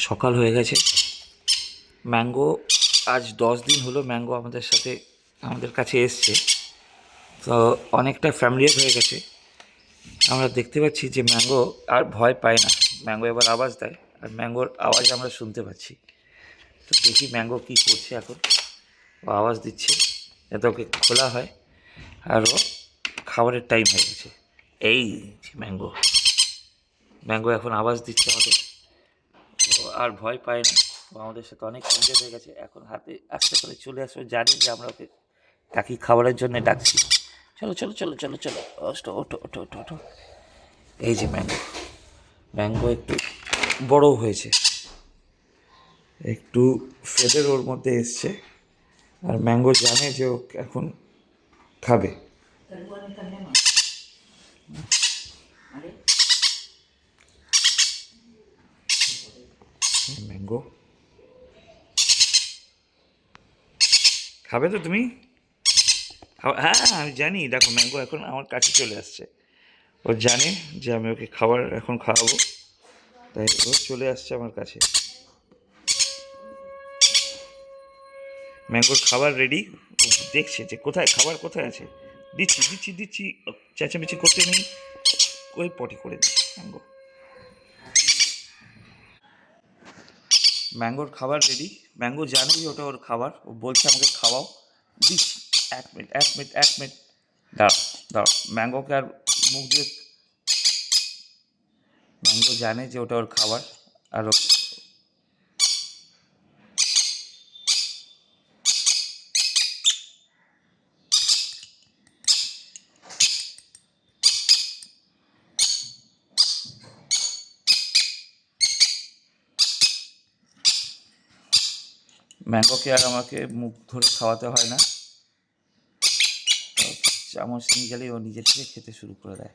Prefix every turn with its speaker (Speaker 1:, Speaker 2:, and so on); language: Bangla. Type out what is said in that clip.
Speaker 1: সকাল হয়ে গেছে। ম্যাঙ্গো আজ 10 দিন হলো ম্যাঙ্গো আমাদের কাছে এসছে। তো অনেকটা ফ্যামিলিয়ার হয়ে গেছে। আমরা দেখতে পাচ্ছি যে ম্যাঙ্গো আর ভয় পায় না। ম্যাঙ্গো এবার আওয়াজ দেয়, আর ম্যাঙ্গোর আওয়াজ আমরা শুনতে পাচ্ছি। তো দেখি ম্যাঙ্গো কী করছে এখন। ও আওয়াজ দিচ্ছে যাতে ওকে খোলা হয়, আর ও খাবারের টাইম হয়ে গেছে। এই যে ম্যাঙ্গো ম্যাঙ্গো এখন আওয়াজ দিচ্ছে আমাদের। ও আর ভয় পায় না। ও আমাদের সাথে অনেক ফ্রেন্ডলি হয়ে গেছে। এখন হাতে আস্তে করে চলে আসবে, জানি যে আমরা ওকে তাকে খাবারের জন্য ডাকছি। চলো চলো চলো চলো চলো, ওঠো ওঠো ওঠো ওঠো ওঠো। এই যে ম্যাঙ্গো ম্যাঙ্গো একটু বড়ও হয়েছে, একটু ফেদের ওর মধ্যে এসছে, আর ম্যাঙ্গো জানে যে ও এখন খাবে। ম্যাঙ্গো খাবে তো তুমি? হ্যাঁ আমি জানি, দেখো ম্যাঙ্গো এখন আমার কাছে চলে আসছে। ও জানে যে আমি ওকে খাবার এখন খাওয়াবো, তাই ও চলে আসছে আমার কাছে। ম্যাঙ্গোর খাবার রেডি। ও দেখছে যে কোথায় খাবার কোথায় আছে। দিচ্ছি দিচ্ছি দিচ্ছি, চেঁচামেচি করতে নেই, ওই পটি করে দিচ্ছি। ম্যাঙ্গোর খাবার রেডি। ম্যাঙ্গো জানে যে ওটা ওর খাবার, ও বলছে আমাকে খাওয়াও। দিচ্ছি। 1 মিনিট 1 মিনিট 1 মিনিট, দাঁড়াও দাঁড়াও। ম্যাঙ্গোকে আর মুখ দিয়ে, ম্যাঙ্গো জানে যে ওটা ওর খাবার, আর ম্যাঙ্গোকে আর আমাকে মুখ ধরে খাওয়াতে হয় না। চামচ নিয়ে গেলেই ও নিজের থেকে খেতে শুরু করে দেয়।